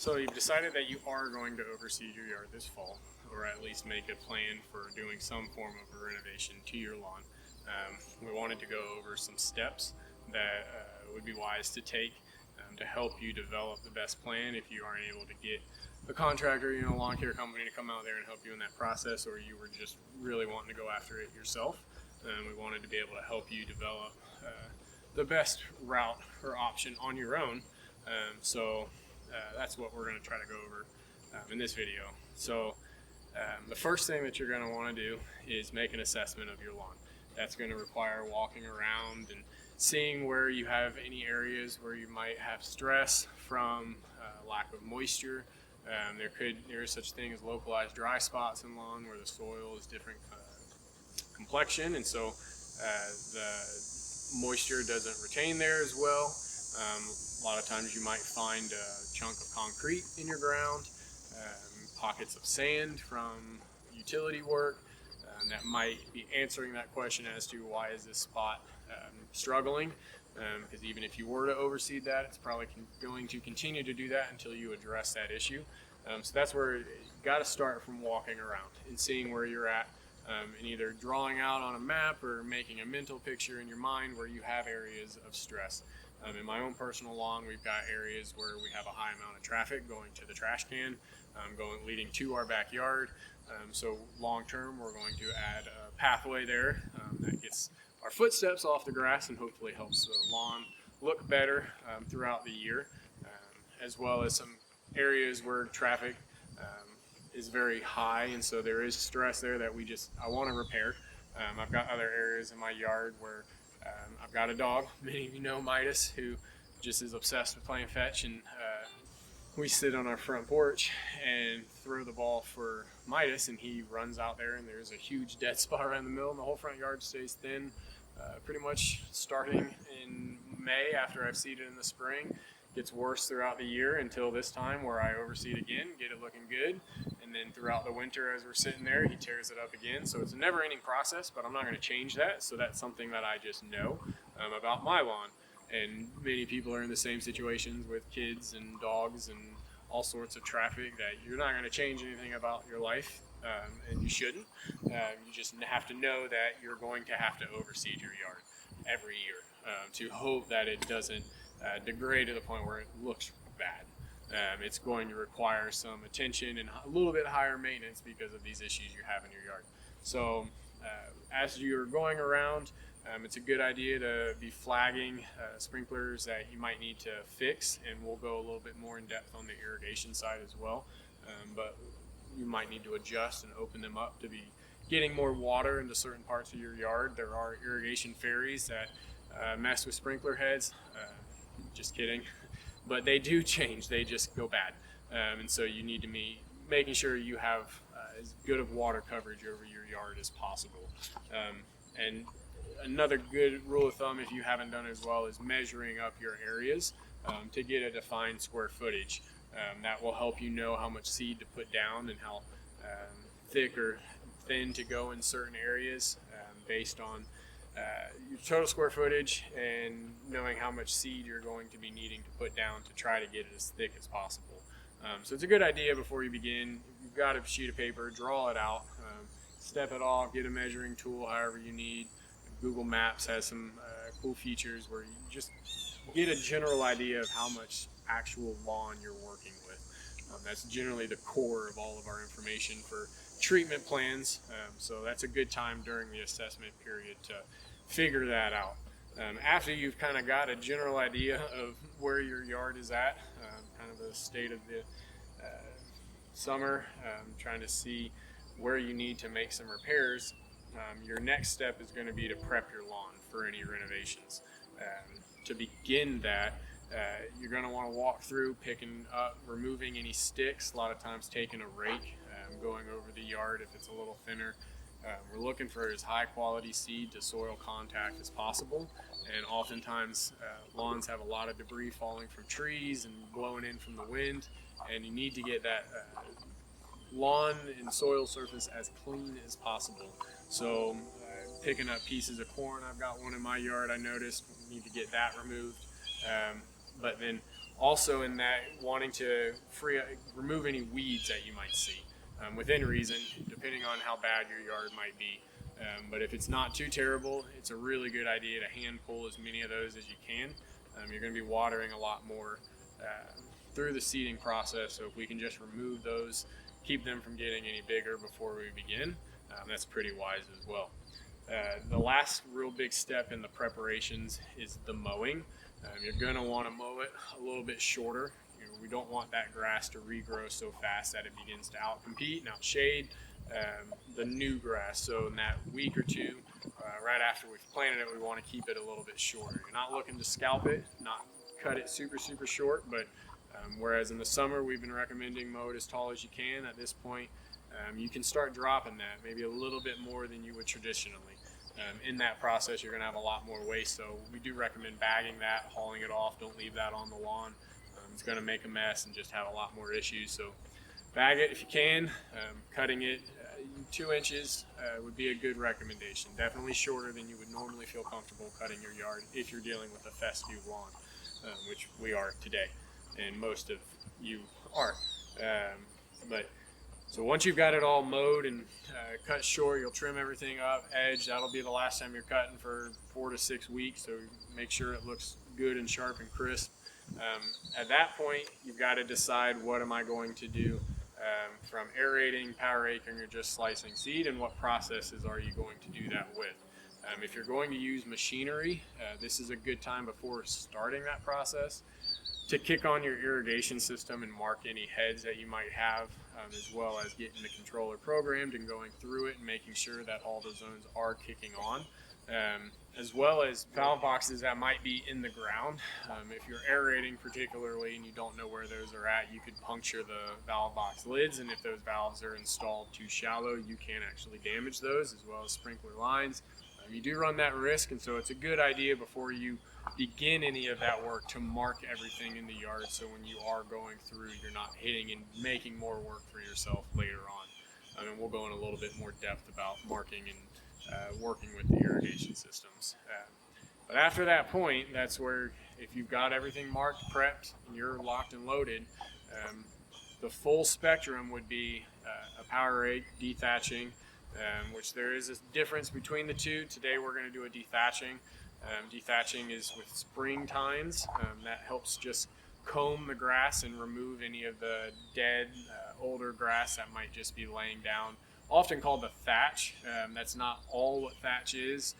So you've decided that you are going to overseed your yard this fall, or at least make a plan for doing some form of a renovation to your lawn. We wanted to go over some steps that would be wise to take to help you develop the best plan if you aren't able to get a contractor, lawn care company to come out there and help you in that process, or you were just really wanting to go after it yourself. We wanted to be able to help you develop the best route or option on your own. So that's what we're going to try to go over in this video. So the first thing that you're going to want to do is make an assessment of your lawn. That's going to require walking around and seeing where you have any areas where you might have stress from lack of moisture. There is such thing as localized dry spots in lawn where the soil is different complexion, and so the moisture doesn't retain there as well. A lot of times you might find a chunk of concrete in your ground, pockets of sand from utility work that might be answering that question as to why is this spot struggling, because even if you were to overseed that, it's probably going to continue to do that until you address that issue. So that's where you got to start, from walking around and seeing where you're at, and either drawing out on a map or making a mental picture in your mind where you have areas of stress. In my own personal lawn, we've got areas where we have a high amount of traffic going to the trash can, leading to our backyard. So long term, we're going to add a pathway there that gets our footsteps off the grass and hopefully helps the lawn look better throughout the year, as well as some areas where traffic is very high, and so there is stress there that I want to repair. I've got other areas in my yard where I've got a dog, many of you know Midas, who just is obsessed with playing fetch, and we sit on our front porch and throw the ball for Midas, and he runs out there, and there's a huge dead spot right in the middle, and the whole front yard stays thin, pretty much starting in May after I've seeded in the spring. Gets worse throughout the year until this time where I overseed again, get it looking good, and then throughout the winter as we're sitting there, he tears it up again. So it's a never-ending process, but I'm not going to change that. So that's something that I just know about my lawn. And many people are in the same situations with kids and dogs and all sorts of traffic that you're not going to change anything about your life, and you shouldn't. You just have to know that you're going to have to overseed your yard every year to hope that it doesn't degrade to the point where it looks bad. It's going to require some attention and a little bit higher maintenance because of these issues you have in your yard. So as you're going around, it's a good idea to be flagging sprinklers that you might need to fix, and we'll go a little bit more in depth on the irrigation side as well. But you might need to adjust and open them up to be getting more water into certain parts of your yard. There are irrigation fairies that mess with sprinkler heads. Just kidding, but they do change. They just go bad, and so you need to be making sure you have as good of water coverage over your yard as possible. And another good rule of thumb, if you haven't done it as well, is measuring up your areas to get a defined square footage. That will help you know how much seed to put down and how thick or thin to go in certain areas based on your total square footage and knowing how much seed you're going to be needing to put down to try to get it as thick as possible. So it's a good idea before you begin. You've got a sheet of paper, draw it out, step it off, get a measuring tool, however you need. Google Maps has some cool features where you just get a general idea of how much actual lawn you're working with. That's generally the core of all of our information for treatment plans, so that's a good time during the assessment period to figure that out. After you've kind of got a general idea of where your yard is at, kind of the state of the summer, trying to see where you need to make some repairs, your next step is going to be to prep your lawn for any renovations. To begin that, you're going to want to walk through, picking up, removing any sticks, a lot of times taking a rake, going over the yard if it's a little thinner. We're looking for as high quality seed to soil contact as possible, and oftentimes lawns have a lot of debris falling from trees and blowing in from the wind, and you need to get that lawn and soil surface as clean as possible. So picking up pieces of corn, I've got one in my yard I noticed, we need to get that removed. But then Also in that, wanting to remove any weeds that you might see within reason, depending on how bad your yard might be. But if it's not too terrible, it's a really good idea to hand pull as many of those as you can. You're going to be watering a lot more through the seeding process, so if we can just remove those, keep them from getting any bigger before we begin, that's pretty wise as well. The last real big step in the preparations is the mowing. You're going to want to mow it a little bit shorter. We don't want that grass to regrow so fast that it begins to outcompete and outshade the new grass. So in that week or two, right after we've planted it, we want to keep it a little bit shorter. You're not looking to scalp it, not cut it super short, but whereas in the summer we've been recommending mow it as tall as you can, at this point you can start dropping that maybe a little bit more than you would traditionally. In that process, you're going to have a lot more waste, so we do recommend bagging that, hauling it off. Don't leave that on the lawn. It's going to make a mess and just have a lot more issues. So bag it if you can. Cutting it 2 inches would be a good recommendation. Definitely shorter than you would normally feel comfortable cutting your yard if you're dealing with a fescue lawn, which we are today, and most of you are. So once you've got it all mowed and cut short, you'll trim everything up, edge. That'll be the last time you're cutting for 4 to 6 weeks, so make sure it looks good and sharp and crisp. At that point, you've got to decide, what am I going to do from aerating, power raking, or just slicing seed, and what processes are you going to do that with. If you're going to use machinery, this is a good time before starting that process to kick on your irrigation system and mark any heads that you might have, as well as getting the controller programmed and going through it and making sure that all the zones are kicking on, as well as valve boxes that might be in the ground. If you're aerating particularly and you don't know where those are at, you could puncture the valve box lids, and if those valves are installed too shallow, you can actually damage those, as well as sprinkler lines. You do run that risk, and so it's a good idea before you begin any of that work to mark everything in the yard, so when you are going through, you're not hitting and making more work for yourself later on. And we'll go in a little bit more depth about marking and working with the irrigation systems. But after that point, that's where, if you've got everything marked, prepped, and you're locked and loaded, the full spectrum would be a power rake, dethaching, which there is a difference between the two. Today we're going to do a dethaching. Dethaching is with spring tines. That helps just comb the grass and remove any of the dead, older grass that might just be laying down. Often called the thatch. That's not all what thatch is.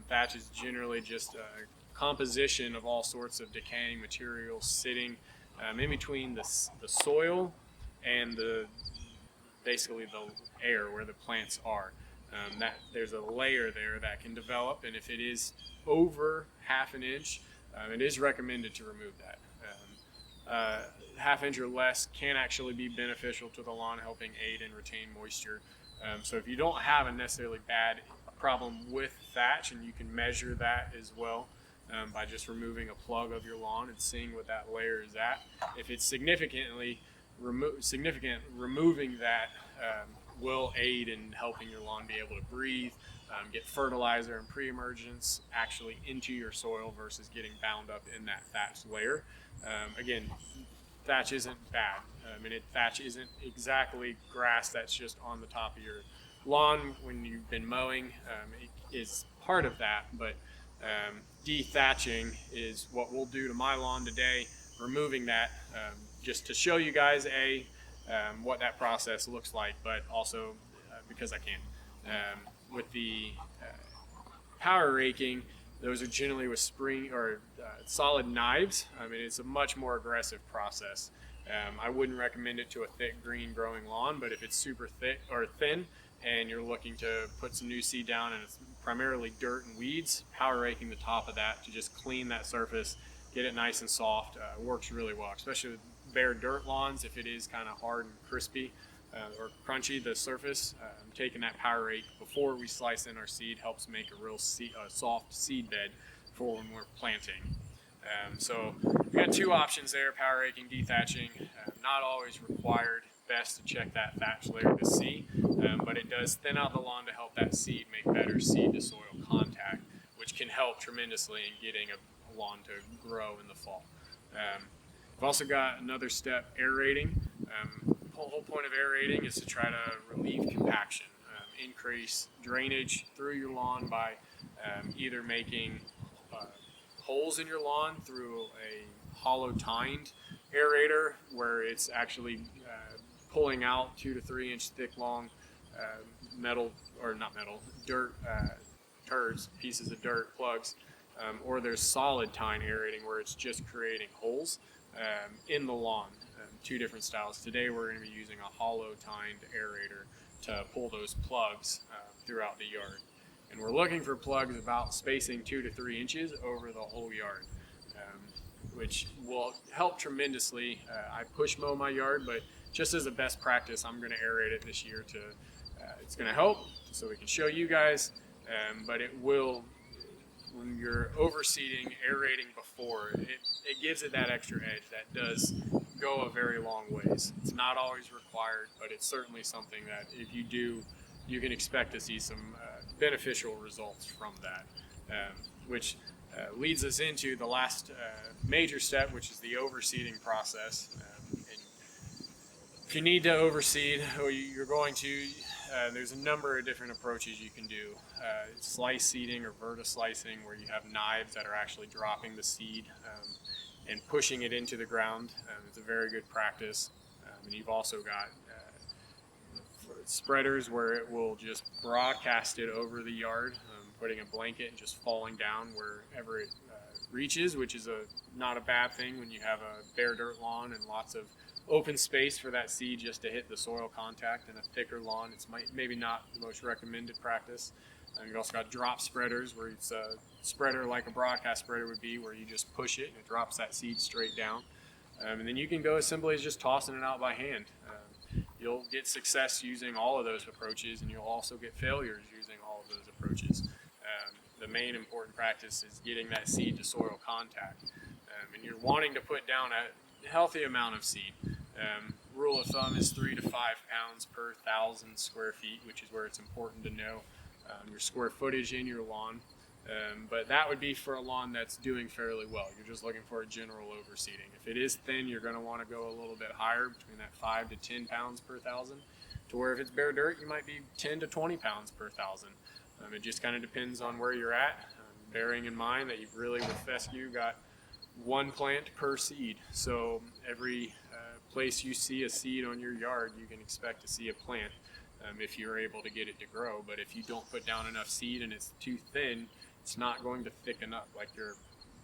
Thatch is generally just a composition of all sorts of decaying materials sitting in between the soil and basically the air where the plants are. That there's a layer there that can develop, and if it is over half an inch, it is recommended to remove that. Half inch or less can actually be beneficial to the lawn, helping aid and retain moisture. So if you don't have a necessarily bad problem with thatch, and you can measure that as well by just removing a plug of your lawn and seeing what that layer is at. If it's significant, removing that will aid in helping your lawn be able to breathe, get fertilizer and pre-emergence actually into your soil versus getting bound up in that thatch layer. Again, thatch isn't bad. Thatch isn't exactly grass that's just on the top of your lawn when you've been mowing. It is part of that, but dethaching is what we'll do to my lawn today, removing that, just to show you guys what that process looks like, but also because I can. With the power raking, those are generally with spring or solid knives. It's a much more aggressive process. I wouldn't recommend it to a thick green growing lawn, but if it's super thick or thin and you're looking to put some new seed down and it's primarily dirt and weeds, power raking the top of that to just clean that surface, get it nice and soft, works really well, especially with bare dirt lawns. If it is kind of hard and crispy or crunchy, the surface, taking that power rake before we slice in our seed helps make a real soft seed bed for when we're planting. So we've got two options there, power raking, dethaching. Not always required. Best to check that thatch layer to see, but it does thin out the lawn to help that seed make better seed to soil contact, which can help tremendously in getting a lawn to grow in the fall. We've also got another step, aerating. The whole point of aerating is to try to relieve compaction, increase drainage through your lawn by either making holes in your lawn through a hollow tined aerator where it's actually pulling out 2 to 3 inch thick long metal, or not metal, dirt turds, pieces of dirt, plugs, or there's solid tine aerating where it's just creating holes in the lawn. Two different styles. Today we're going to be using a hollow tined aerator to pull those plugs throughout the yard. And we're looking for plugs about spacing 2 to 3 inches over the whole yard, which will help tremendously. I push mow my yard, but just as a best practice, I'm going to aerate it this year to, it's going to help so we can show you guys, but it will, when you're overseeding, aerating before, it gives it that extra edge that does go a very long ways. It's not always required, but it's certainly something that if you do, you can expect to see some beneficial results from that, which leads us into the last major step, which is the overseeding process. And if you need to overseed, or you're going to, there's a number of different approaches you can do. Slice seeding or vertislicing, where you have knives that are actually dropping the seed and pushing it into the ground. It's a very good practice. And you've also got spreaders where it will just broadcast it over the yard, putting a blanket and just falling down wherever it reaches, which is not a bad thing when you have a bare dirt lawn and lots of open space for that seed just to hit the soil contact. In a thicker lawn, it's maybe not the most recommended practice. You've also got drop spreaders, where it's a spreader like a broadcast spreader would be, where you just push it and it drops that seed straight down. And then you can go as simply as just tossing it out by hand. You'll get success using all of those approaches, and you'll also get failures using all of those approaches. The main important practice is getting that seed to soil contact. And you're wanting to put down a healthy amount of seed. Rule of thumb is 3 to 5 pounds per 1,000 square feet, which is where it's important to know your square footage in your lawn. But that would be for a lawn that's doing fairly well. You're just looking for a general overseeding. If it is thin, you're going to want to go a little bit higher, between that 5 to 10 pounds per 1,000, to where if it's bare dirt, you might be 10 to 20 pounds per 1,000. It just kind of depends on where you're at, bearing in mind that you've really, with fescue, got one plant per seed. So every place you see a seed on your yard, you can expect to see a plant if you're able to get it to grow. But if you don't put down enough seed and it's too thin, it's not going to thicken up like you're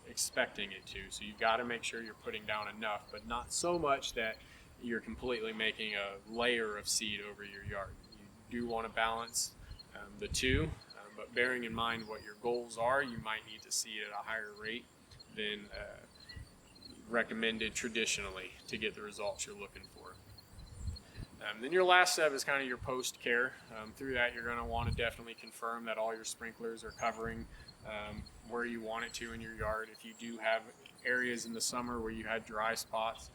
expecting it to. So you've got to make sure you're putting down enough, but not so much that you're completely making a layer of seed over your yard. You do want to balance the two, but bearing in mind what your goals are, you might need to seed at a higher rate than recommended traditionally to get the results you're looking for. Then your last step is kind of your post-care. Through that, you're going to want to definitely confirm that all your sprinklers are covering where you want it to in your yard. If you do have areas in the summer where you had dry spots,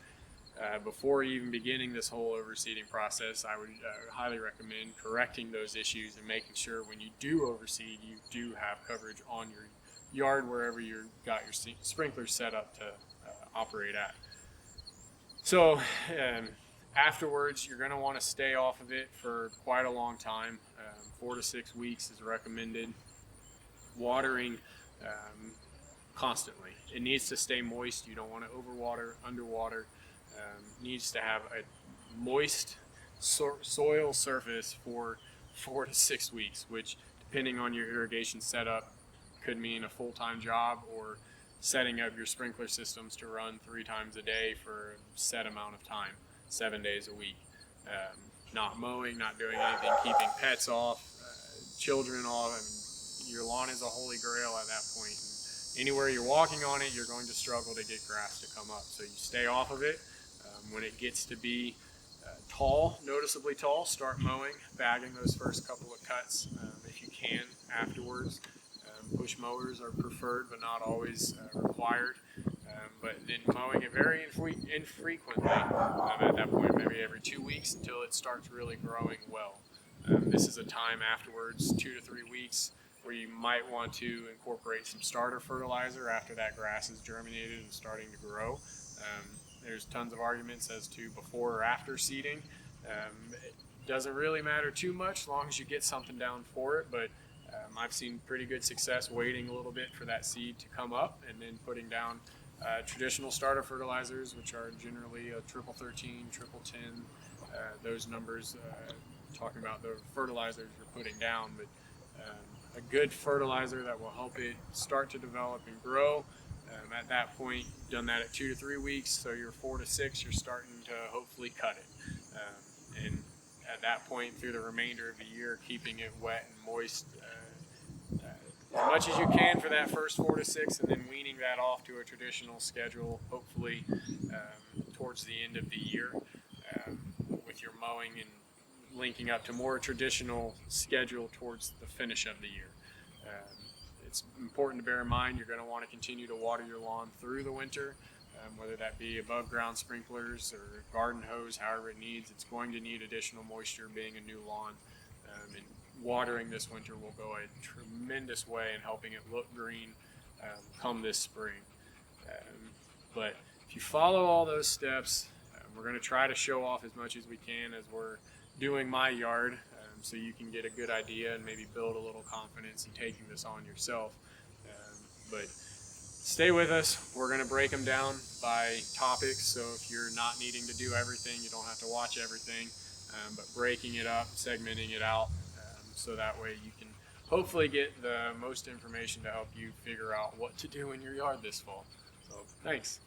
before even beginning this whole overseeding process, I would highly recommend correcting those issues and making sure when you do overseed, you do have coverage on your yard wherever you've got your sprinklers set up to operate at. So afterwards, you're going to want to stay off of it for quite a long time. 4 to 6 weeks is recommended. Watering constantly. It needs to stay moist. You don't want to overwater, underwater. Needs to have a moist soil surface for 4 to 6 weeks, which, depending on your irrigation setup, could mean a full-time job or setting up your sprinkler systems to run 3 times a day for a set amount of time, 7 days a week. Not mowing, not doing anything, keeping pets off, children off. I mean, your lawn is a holy grail at that point. And anywhere you're walking on it, you're going to struggle to get grass to come up. So you stay off of it. When it gets to be tall, noticeably tall, start mowing, bagging those first couple of cuts if you can afterwards. Push mowers are preferred but not always required. But then mowing it very infrequently, at that point maybe every 2 weeks until it starts really growing well. This is a time afterwards, 2 to 3 weeks, where you might want to incorporate some starter fertilizer after that grass is germinated and starting to grow. There's tons of arguments as to before or after seeding. It doesn't really matter too much as long as you get something down for it, but I've seen pretty good success waiting a little bit for that seed to come up and then putting down traditional starter fertilizers, which are generally a triple 13, triple 10, those numbers, talking about the fertilizers you're putting down, but a good fertilizer that will help it start to develop and grow. At that point, you've done that at 2 to 3 weeks, so you're 4 to 6, you're starting to hopefully cut it. And at that point, through the remainder of the year, keeping it wet and moist as much as you can for that first 4 to 6, and then weaning that off to a traditional schedule, hopefully towards the end of the year, with your mowing and linking up to more traditional schedule towards the finish of the year. It's important to bear in mind you're going to want to continue to water your lawn through the winter, whether that be above ground sprinklers or garden hose, however it needs. It's going to need additional moisture being a new lawn, and watering this winter will go a tremendous way in helping it look green come this spring. But if you follow all those steps, we're going to try to show off as much as we can as we're doing my yard, so you can get a good idea and maybe build a little confidence in taking this on yourself. But stay with us. We're going to break them down by topics, so if you're not needing to do everything, you don't have to watch everything, but breaking it up, segmenting it out, so that way you can hopefully get the most information to help you figure out what to do in your yard this fall. So thanks.